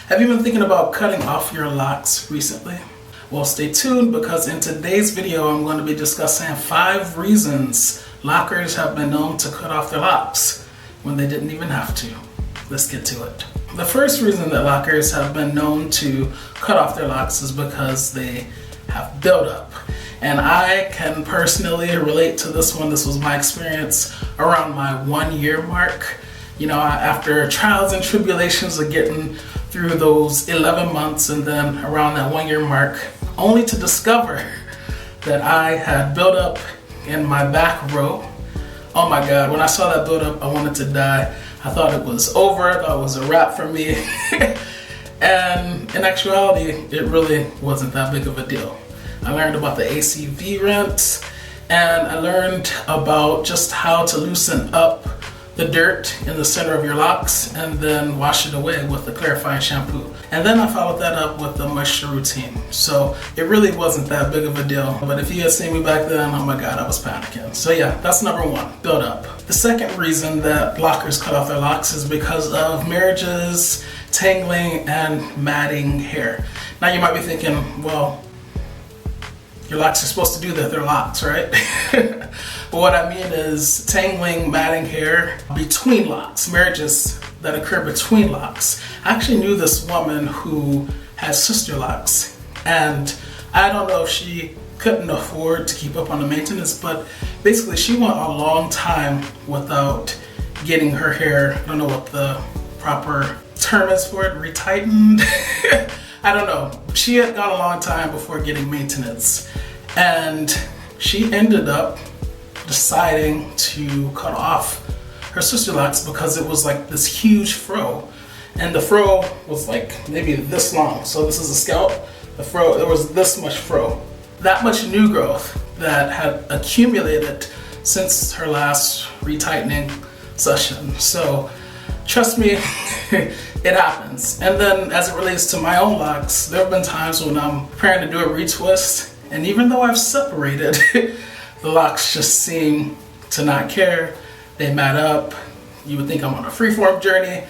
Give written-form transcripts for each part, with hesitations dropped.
Have you been thinking about cutting off your locks recently? Well, stay tuned because in today's video I'm going to be discussing 5 reasons lockers have been known to cut off their locks when they didn't even have to. Let's get to it. The first reason that lockers have been known to cut off their locks is because they have buildup. And I can personally relate to this one. This was my experience around my 1-year mark. You know, after trials and tribulations of getting through those 11 months and then around that 1-year mark, only to discover that I had buildup in my back row. Oh my God, when I saw that buildup, I wanted to die. I thought it was over, I thought it was a wrap for me. And in actuality, it really wasn't that big of a deal. I learned about the ACV rinse, and I learned about just how to loosen up the dirt in the center of your locks and then wash it away with the clarifying shampoo. And then I followed that up with the moisture routine. So it really wasn't that big of a deal. But if you had seen me back then, oh my God, I was panicking. So yeah, that's number 1, build up. The second reason that lockers cut off their locks is because of marriages, tangling, and matting hair. Now you might be thinking, well, your locks are supposed to do that, they're locks, right? But what I mean is tangling, matting hair between locks, marriages that occur between locks. I actually knew this woman who had sister locks, and I don't know if she couldn't afford to keep up on the maintenance, but basically she went a long time without getting her hair, I don't know what the proper term is for it, retightened? I don't know. She had gone a long time before getting maintenance, and she ended up deciding to cut off her sister locks because it was like this huge fro, and the fro was like maybe this long. So this is a scalp. The fro, there was this much fro, that much new growth that had accumulated since her last retightening session. So trust me, it happens. And then as it relates to my own locks, there have been times when I'm preparing to do a retwist, and even though I've separated, the locks just seem to not care. They mat up. You would think I'm on a freeform journey.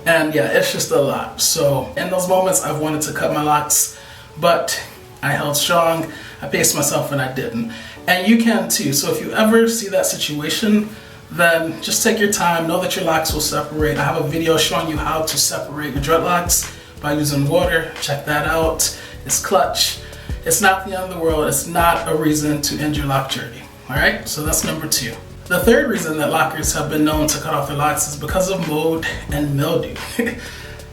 And yeah, it's just a lot. So in those moments, I've wanted to cut my locks, but I held strong. I paced myself and I didn't. And you can too. So if you ever see that situation, then just take your time. Know that your locks will separate. I have a video showing you how to separate your dreadlocks by using water. Check that out. It's clutch. It's not the end of the world. It's not a reason to end your lock journey. All right, so that's number 2. The third reason that lockers have been known to cut off their locks is because of mold and mildew.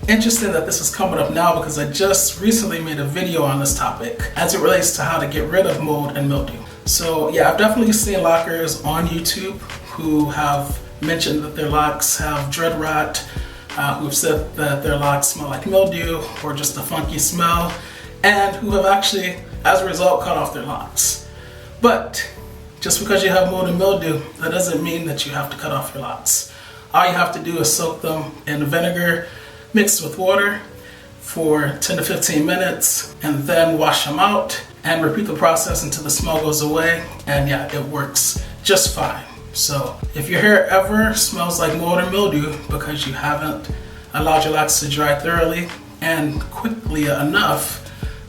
Interesting that this is coming up now because I just recently made a video on this topic as it relates to how to get rid of mold and mildew. So yeah, I've definitely seen lockers on YouTube who have mentioned that their locks have dread rot, who have said that their locks smell like mildew or just a funky smell, and who have actually, as a result, cut off their locks. But just because you have mold and mildew, that doesn't mean that you have to cut off your locks. All you have to do is soak them in vinegar mixed with water for 10 to 15 minutes and then wash them out and repeat the process until the smell goes away. And yeah, it works just fine. So if your hair ever smells like mold or mildew because you haven't allowed your locks to dry thoroughly and quickly enough,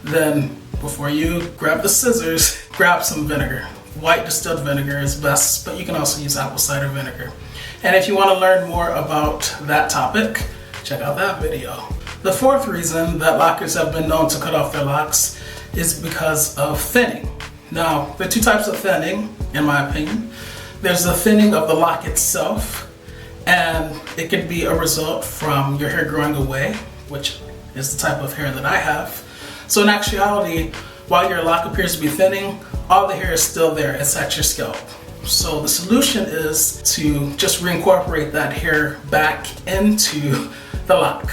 then before you grab the scissors, grab some vinegar. White distilled vinegar is best, but you can also use apple cider vinegar. And if you want to learn more about that topic, check out that video. The fourth reason that lockers have been known to cut off their locks is because of thinning. Now, there are 2 types of thinning, in my opinion. There's the thinning of the lock itself, and it can be a result from your hair growing away, which is the type of hair that I have. So in actuality, while your lock appears to be thinning, all the hair is still there. It's at your scalp. So the solution is to just reincorporate that hair back into the lock.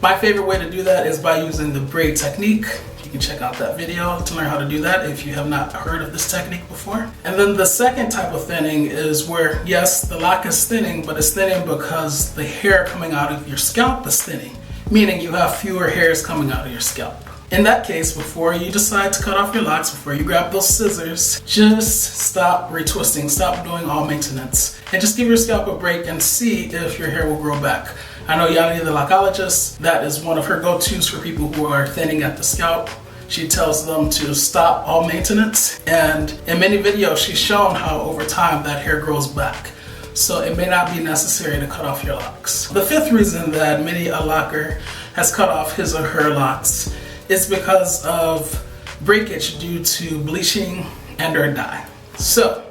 My favorite way to do that is by using the braid technique. You can check out that video to learn how to do that if you have not heard of this technique before. And then the second type of thinning is where, yes, the lock is thinning, but it's thinning because the hair coming out of your scalp is thinning, meaning you have fewer hairs coming out of your scalp. In that case, before you decide to cut off your locks, before you grab those scissors, just stop retwisting, stop doing all maintenance, and just give your scalp a break and see if your hair will grow back. I know Yanni the lochologist, that is one of her go-tos for people who are thinning at the scalp. She tells them to stop all maintenance, and in many videos she's shown how over time that hair grows back. So it may not be necessary to cut off your locks. The fifth reason that many a locker has cut off his or her locks is because of breakage due to bleaching and or dye. So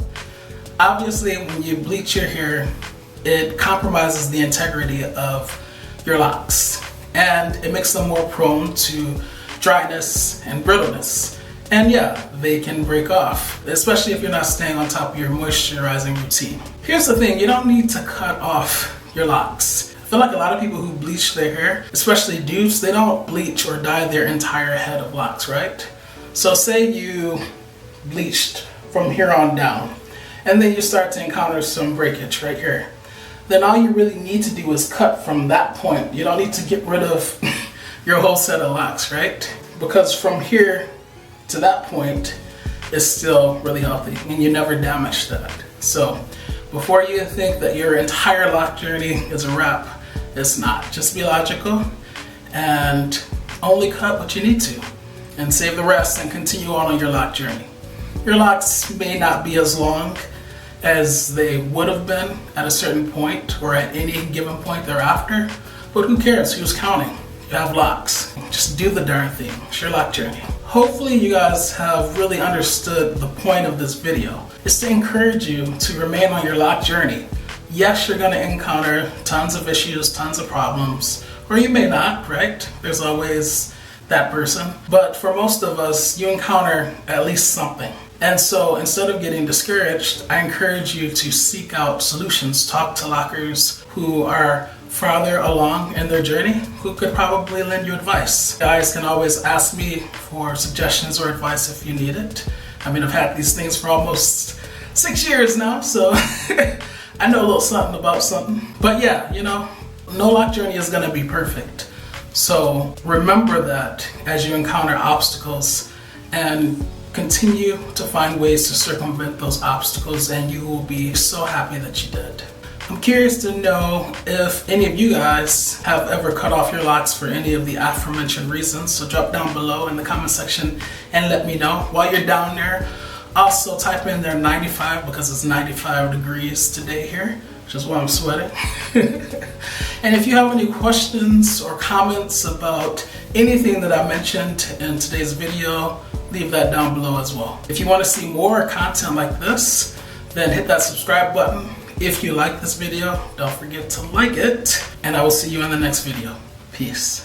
obviously when you bleach your hair, it compromises the integrity of your locks and it makes them more prone to dryness and brittleness. And yeah, they can break off, especially if you're not staying on top of your moisturizing routine. Here's the thing, you don't need to cut off your locks. I feel like a lot of people who bleach their hair, especially dudes, they don't bleach or dye their entire head of locks, right? So say you bleached from here on down, and then you start to encounter some breakage right here. Then all you really need to do is cut from that point. You don't need to get rid of your whole set of locks, right? Because from here to that point is still really healthy and you never damage that. So before you think that your entire lock journey is a wrap, it's not. Just be logical and only cut what you need to and save the rest and continue on your lock journey. Your locks may not be as long as they would have been at a certain point or at any given point thereafter, but who cares? Who's counting? You have locks. Just do the darn thing. It's your lock journey. Hopefully you guys have really understood the point of this video. It's to encourage you to remain on your lock journey. Yes, you're gonna encounter tons of issues, tons of problems, or you may not, right? There's always that person. But for most of us, you encounter at least something. And so instead of getting discouraged, I encourage you to seek out solutions. Talk to lockers who are farther along in their journey, who could probably lend you advice. Guys can always ask me for suggestions or advice if you need it. I mean, I've had these things for almost 6 years now, so I know a little something about something. But yeah, you know, no lock journey is gonna be perfect. So remember that as you encounter obstacles and continue to find ways to circumvent those obstacles, and you will be so happy that you did. I'm curious to know if any of you guys have ever cut off your locks for any of the aforementioned reasons. So drop down below in the comment section and let me know. While you're down there, also type in there 95 because it's 95 degrees today here, which is why I'm sweating. And if you have any questions or comments about anything that I mentioned in today's video, leave that down below as well. If you want to see more content like this, then hit that subscribe button. If you like this video, don't forget to like it, and I will see you in the next video. Peace.